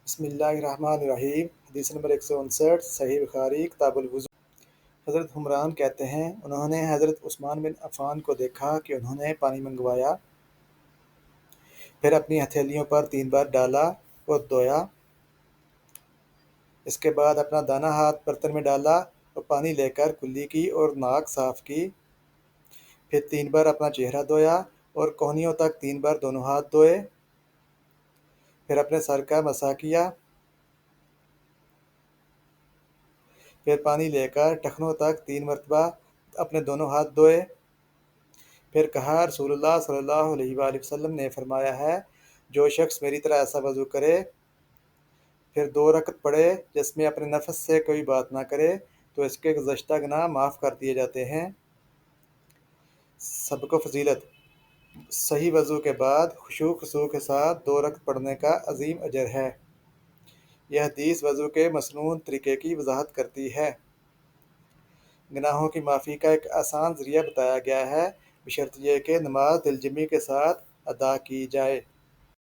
بسم اللہ الرحمن الرحیم۔ حدیث نمبر 159، صحیح بخاری کتاب الوضو۔ حضرت حمران کہتے ہیں انہوں نے حضرت عثمان بن عفان کو دیکھا کہ انہوں نے پانی منگوایا، پھر اپنی ہتھیلیوں پر 3 بار ڈالا اور دھویا، اس کے بعد اپنا دانا ہاتھ برتن میں ڈالا اور پانی لے کر کلی کی اور ناک صاف کی، پھر 3 بار اپنا چہرہ دھویا اور کہنیوں تک 3 بار دونوں ہاتھ دھوئے، پھر اپنے سر کا مسح کیا، پھر پانی لے کر ٹخنوں تک 3 مرتبہ اپنے دونوں ہاتھ دھوئے، پھر کہا رسول اللہ صلی اللہ علیہ وآلہ وسلم نے فرمایا ہے جو شخص میری طرح ایسا وضو کرے پھر 2 رکعت پڑھے جس میں اپنے نفس سے کوئی بات نہ کرے تو اس کے گزشتہ گناہ معاف کر دیے جاتے ہیں۔ سبق و فضیلت: صحیح وضو کے بعد خشوع خضوع کے ساتھ 2 رکعت پڑھنے کا عظیم اجر ہے۔ یہ حدیث وضو کے مسنون طریقے کی وضاحت کرتی ہے۔ گناہوں کی معافی کا ایک آسان ذریعہ بتایا گیا ہے، بشرط یہ کہ نماز دل جمی کے ساتھ ادا کی جائے۔